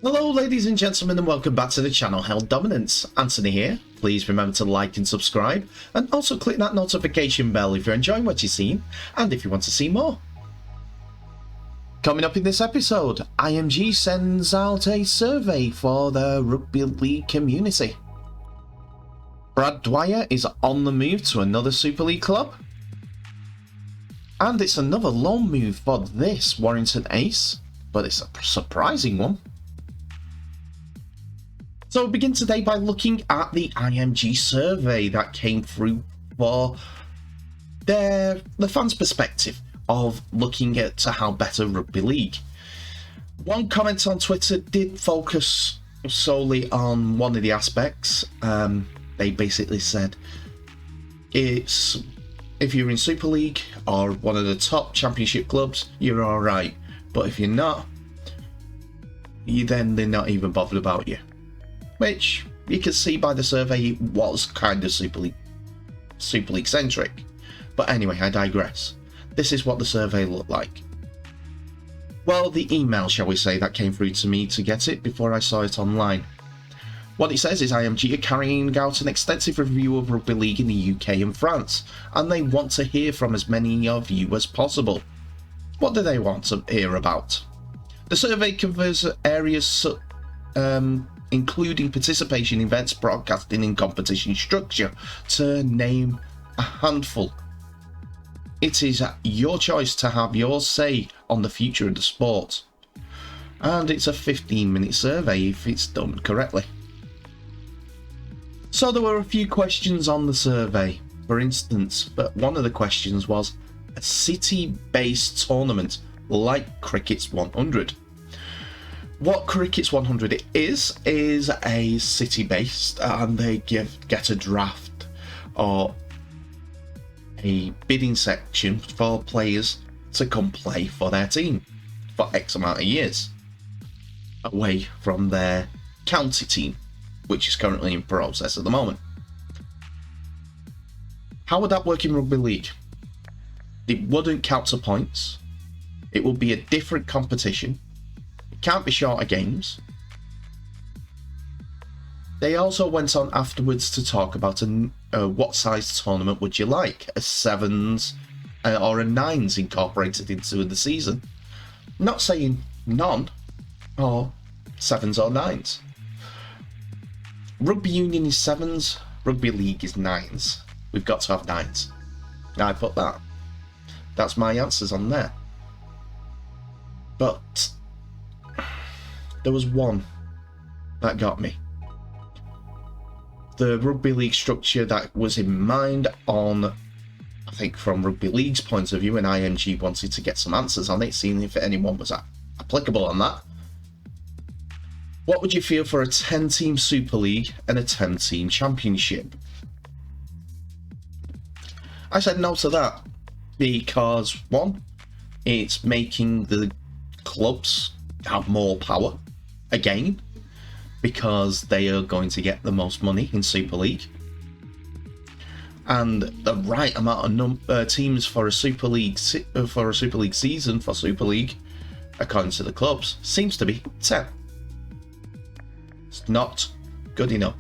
Hello ladies and gentlemen, and welcome back to the channel Held Dominance. Anthony here. Please remember to like and subscribe, and also click that notification bell if you're enjoying what you've seen and if you want to see more. Coming up in this episode, IMG sends out a survey for the rugby league community. Brad Dwyer is on the move to another Super League club. And it's another loan move for this Warrington ace, but it's a surprising one. So we'll begin today by looking at the IMG survey that came through for the fans' perspective of looking at how better rugby league. One comment on Twitter did focus solely on one of the aspects. They basically said it's if you're in Super League or one of the top championship clubs, you're alright. But if you're not, they're not even bothered about you. Which you can see by the survey it was kind of Super League centric. But anyway, I digress. This is what the survey looked like. Well, the email, shall we say, that came through to me to get it before I saw it online. What it says is IMG are carrying out an extensive review of rugby league in the UK and France, and they want to hear from as many of you as possible. What do they want to hear about? The survey covers areas including participation events, broadcasting and competition structure, to name a handful. It is your choice to have your say on the future of the sport. And it's a 15-minute survey if it's done correctly. So there were a few questions on the survey, for instance, but one of the questions was a city-based tournament like Cricket's 100. What Cricket's 100 is a city-based, and they get a draft or a bidding section for players to come play for their team for X amount of years away from their county team, which is currently in process at the moment. How would that work in rugby league? It wouldn't count to points. It will be a different competition. Can't be shorter games. They also went on afterwards to talk about what size tournament would you like, a sevens or a nines incorporated into the season. Not saying none, or sevens or nines. Rugby union is sevens, rugby league is nines. We've got to have nines. I put that. That's my answers on there. But there was one that got me. The rugby league structure that was in mind on, I think from rugby league's point of view, and IMG wanted to get some answers on it, seeing if anyone was applicable on that. What would you feel for a 10-team Super League and a 10-team Championship? I said no to that because, one, it's making the clubs have more power again, because they are going to get the most money in Super League, and the right amount of teams for a Super League season for Super League, according to the clubs, seems to be 10. It's not good enough.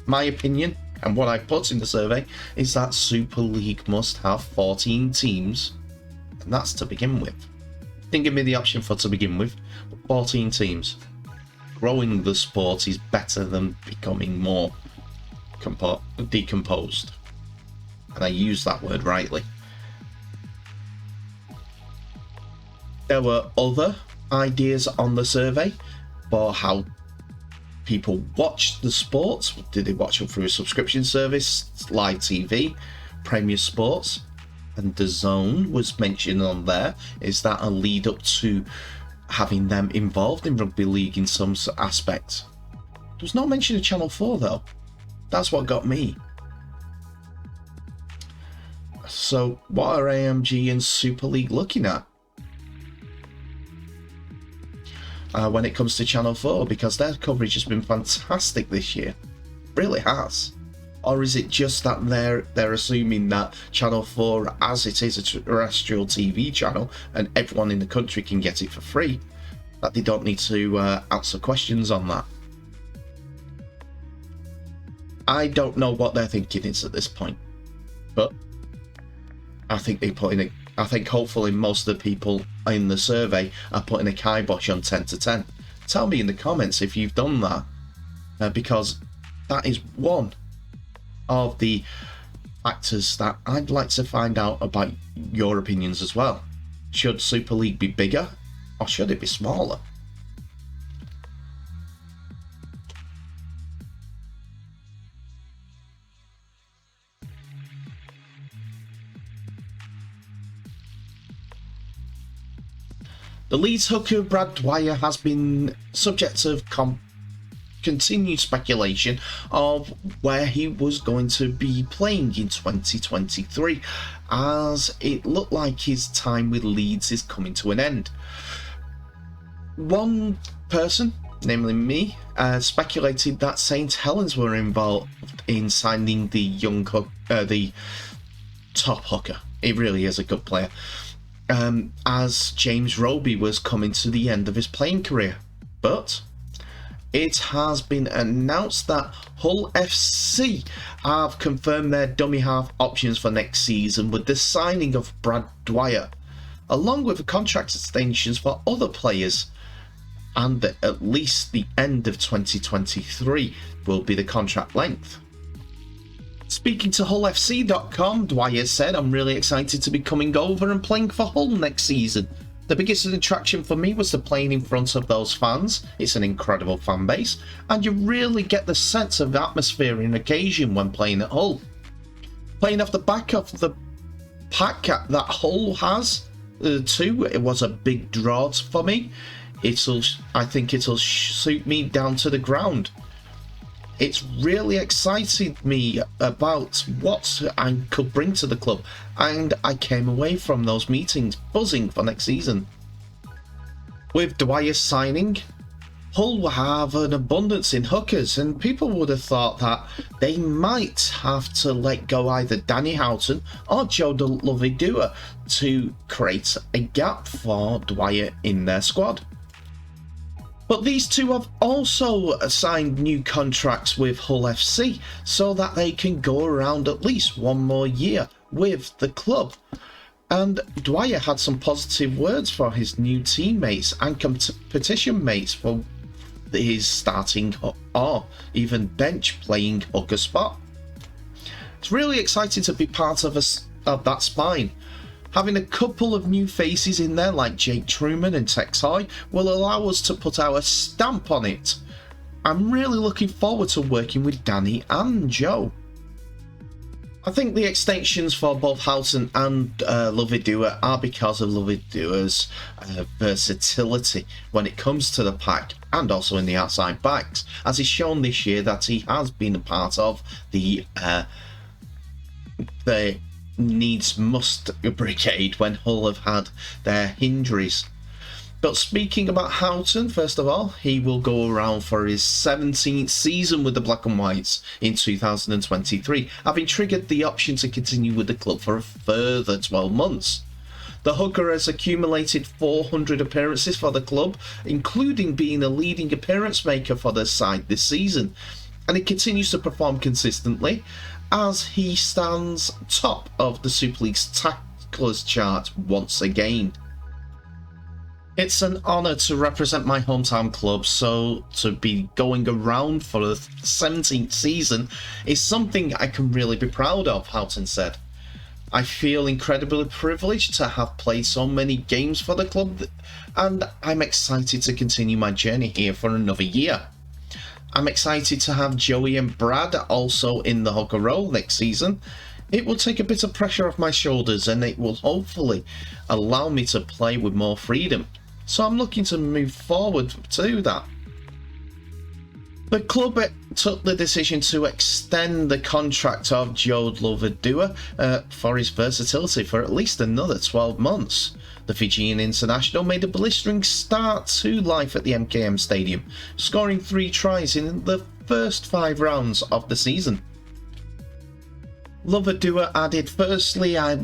My opinion, and what I put in the survey, is that Super League must have 14 teams, and that's to begin with. Didn't give me the option for to begin with, but 14 teams. Growing the sport is better than becoming more decomposed. And I use that word rightly. There were other ideas on the survey for how people watch the sports. Did they watch them through a subscription service, live TV, Premier Sports? And DAZN was mentioned on there. Is that a lead up to having them involved in rugby league in some aspect? There was no mention of Channel 4 though. That's what got me. So what are AMG and Super League looking at when it comes to Channel 4? Because their coverage has been fantastic this year. Really has. Or is it just that they're assuming that Channel 4, as it is a terrestrial TV channel and everyone in the country can get it for free, that they don't need to answer questions on that. I don't know what their thinking is at this point, but I think they put in a. I think hopefully most of the people in the survey are putting a kibosh on 10 to 10. Tell me in the comments if you've done that, because that is one of the factors that I'd like to find out about your opinions as well. Should Super League be bigger or should it be smaller? The Leeds hooker Brad Dwyer has been subject of continued speculation of where he was going to be playing in 2023, as it looked like his time with Leeds is coming to an end. One person, namely me, speculated that St Helens were involved in signing the the top hooker. He really is a good player. As James Roby was coming to the end of his playing career. But it has been announced that Hull FC have confirmed their dummy half options for next season with the signing of Brad Dwyer, along with contract extensions for other players, and that at least the end of 2023 will be the contract length. Speaking to HullFC.com, Dwyer said, "I'm really excited to be coming over and playing for Hull next season. The biggest attraction for me was the playing in front of those fans. It's an incredible fan base, and you really get the sense of atmosphere and occasion when playing at Hull. Playing off the back of the pack that Hull has, too, it was a big draw for me. I think it'll suit me down to the ground. It's really excited me about what I could bring to the club, and I came away from those meetings buzzing for next season." With Dwyer's signing, Hull will have an abundance in hookers, and people would have thought that they might have to let go either Danny Houghton or Joe Lovidua to create a gap for Dwyer in their squad. But these two have also signed new contracts with Hull FC so that they can go around at least one more year with the club. And Dwyer had some positive words for his new teammates and competition mates for his starting or even bench playing hooker spot. It's really exciting to be part of that spine. Having a couple of new faces in there like Jake Truman and Tex Hoy will allow us to put our stamp on it. I'm really looking forward to working with Danny and Joe. I think the extensions for both Houghton and Lovidua are because of Lovidua's versatility when it comes to the pack and also in the outside backs, as he's shown this year that he has been a part of the needs-must brigade when Hull have had their injuries. But speaking about Houghton, first of all, he will go around for his 17th season with the Black and Whites in 2023, having triggered the option to continue with the club for a further 12 months. The hooker has accumulated 400 appearances for the club, including being a leading appearance maker for the side this season, and he continues to perform consistently as he stands top of the Super League's tacklers chart once again. It's an honour to represent my hometown club, so to be going around for the 17th season is something I can really be proud of, Houghton said. I feel incredibly privileged to have played so many games for the club, and I'm excited to continue my journey here for another year. I'm excited to have Joey and Brad also in the hooker role next season. It will take a bit of pressure off my shoulders and it will hopefully allow me to play with more freedom. So I'm looking to move forward to that. The club took the decision to extend the contract of Joe Lovidua for his versatility for at least another 12 months. The Fijian international made a blistering start to life at the MKM Stadium, scoring 3 tries in the first 5 rounds of the season. Lovidua added, "Firstly, I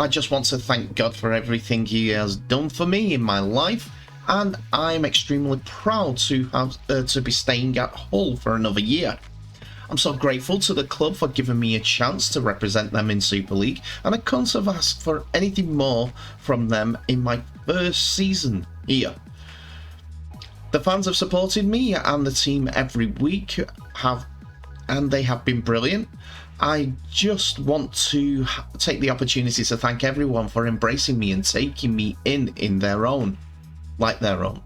just want to thank God for everything he has done for me in my life and I'm extremely proud to have to be staying at Hull for another year. I'm so grateful to the club for giving me a chance to represent them in Super League, and I couldn't have asked for anything more from them in my first season here. The fans have supported me and the team every week, and they have been brilliant. I just want to take the opportunity to thank everyone for embracing me and taking me in their own, like their own.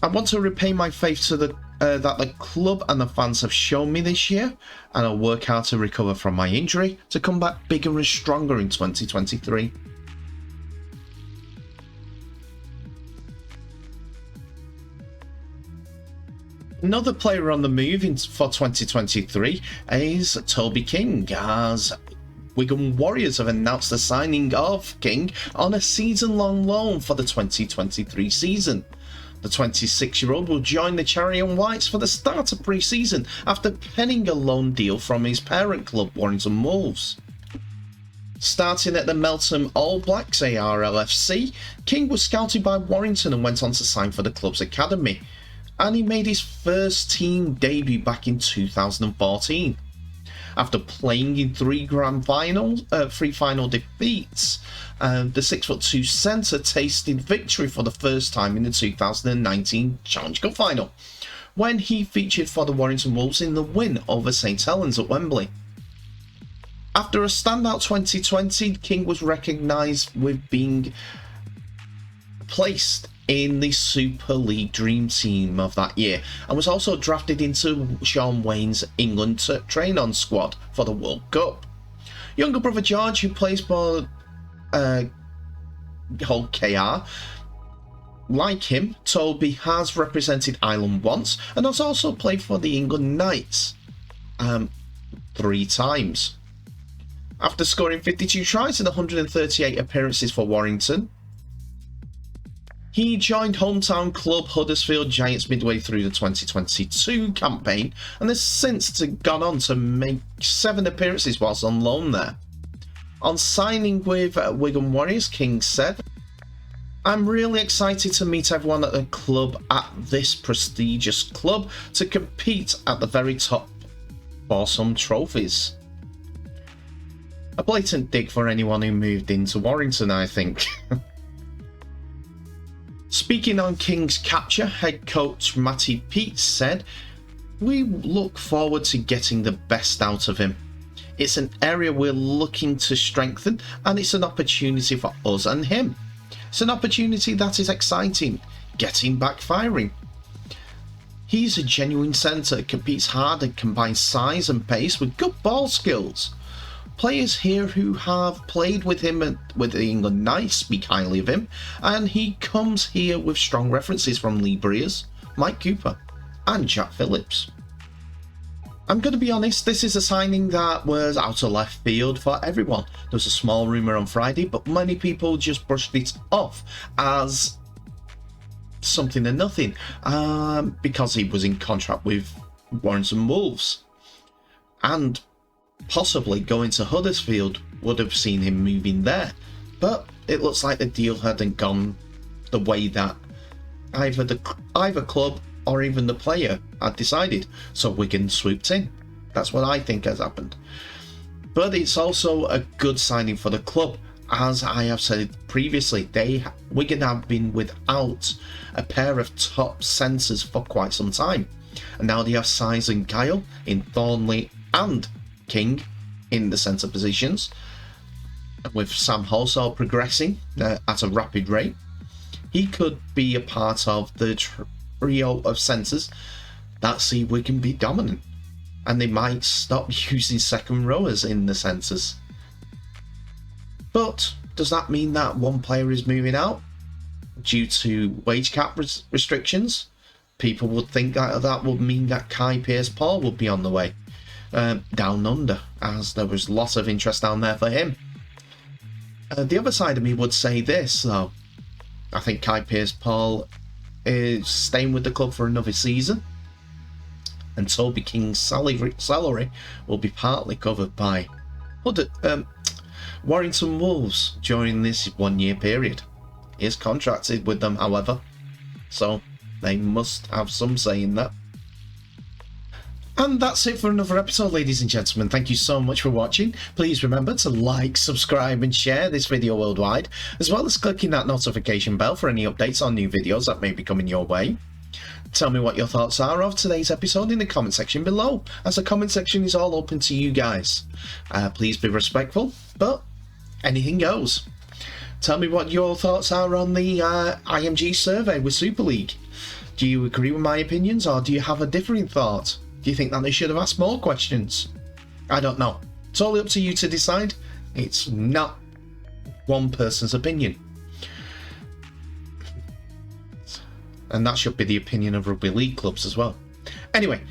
I want to repay my faith to that the club and the fans have shown me this year, and I'll work hard to recover from my injury to come back bigger and stronger in 2023. Another player on the move for 2023 is Toby King, as Wigan Warriors have announced the signing of King on a season-long loan for the 2023 season. The 26-year-old will join the Chariot Whites for the start of pre-season after penning a loan deal from his parent club, Warrington Wolves. Starting at the Melton All Blacks ARLFC, King was scouted by Warrington and went on to sign for the club's academy, and he made his first team debut back in 2014. After playing in three final defeats, the 6'2" centre tasted victory for the first time in the 2019 Challenge Cup final, when he featured for the Warrington Wolves in the win over St Helens at Wembley. After a standout 2020, King was recognised with being placed in the Super League Dream Team of that year, and was also drafted into Sean Wayne's England train-on squad for the World Cup. Younger brother George, who plays for Hull KR, like him, Toby has represented Ireland once and has also played for the England Knights 3 times. After scoring 52 tries in 138 appearances for Warrington, he joined hometown club Huddersfield Giants midway through the 2022 campaign and has since gone on to make 7 appearances whilst on loan there. On signing with Wigan Warriors, King said, "I'm really excited to meet everyone at the club, at this prestigious club, to compete at the very top for some trophies." A blatant dig for anyone who moved into Warrington, I think. Speaking on King's capture, head coach Matty Peets said, "We look forward to getting the best out of him. It's an area we're looking to strengthen, and it's an opportunity for us and him. It's an opportunity that is exciting, getting back firing. He's a genuine centre, competes hard and combines size and pace with good ball skills. Players here who have played with him with the England Knights speak highly of him, and he comes here with strong references from Lee Breers, Mike Cooper and Jack Phillips." I'm going to be honest, this is a signing that was out of left field for everyone. There was a small rumour on Friday, but many people just brushed it off as something and nothing, because he was in contract with Warrington Wolves, and possibly going to Huddersfield would have seen him moving there, but it looks like the deal hadn't gone the way that either club or even the player had decided, so Wigan swooped in. That's what I think has happened. But it's also a good signing for the club, as I have said previously. Wigan have been without a pair of top centres for quite some time, and now they have Size and Kyle in Thornley and King in the centre positions, with Sam Halsall progressing at a rapid rate. He could be a part of the trio of centres that see Wigan be dominant, and they might stop using second rowers in the centres. But does that mean that one player is moving out due to wage cap restrictions? People would think that that would mean that Kai Pearce-Paul would be on the way down under, as there was lots of interest down there for him. The other side of me would say this, though. I think Kai Pearce-Paul is staying with the club for another season, and Toby King's salary will be partly covered by Warrington Wolves during this 1 year period. is contracted with them, however, so they must have some say in that. And that's it for another episode, ladies and gentlemen. Thank you so much for watching. Please remember to like, subscribe and share this video worldwide, as well as clicking that notification bell for any updates on new videos that may be coming your way. Tell me what your thoughts are of today's episode in the comment section below, as the comment section is all open to you guys. Please be respectful, but anything goes. Tell me what your thoughts are on the IMG survey with Super League. Do you agree with my opinions, or do you have a differing thought? Do you think that they should have asked more questions? I don't know. It's all up to you to decide. It's not one person's opinion. And that should be the opinion of rugby league clubs as well. Anyway,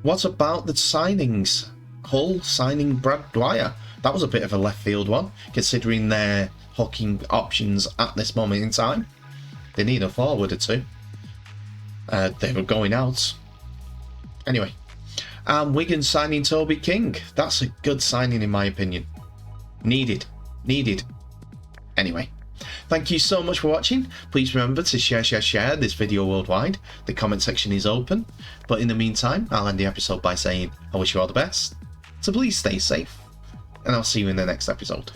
what about the signings? Hull signing Brad Dwyer. That was a bit of a left field one, considering their hooking options at this moment in time. They need a forward or two. They were going out. Anyway, Wigan signing Toby King. That's a good signing in my opinion. Needed. Anyway, thank you so much for watching. Please remember to share this video worldwide. The comment section is open. But in the meantime, I'll end the episode by saying I wish you all the best. So please stay safe. And I'll see you in the next episode.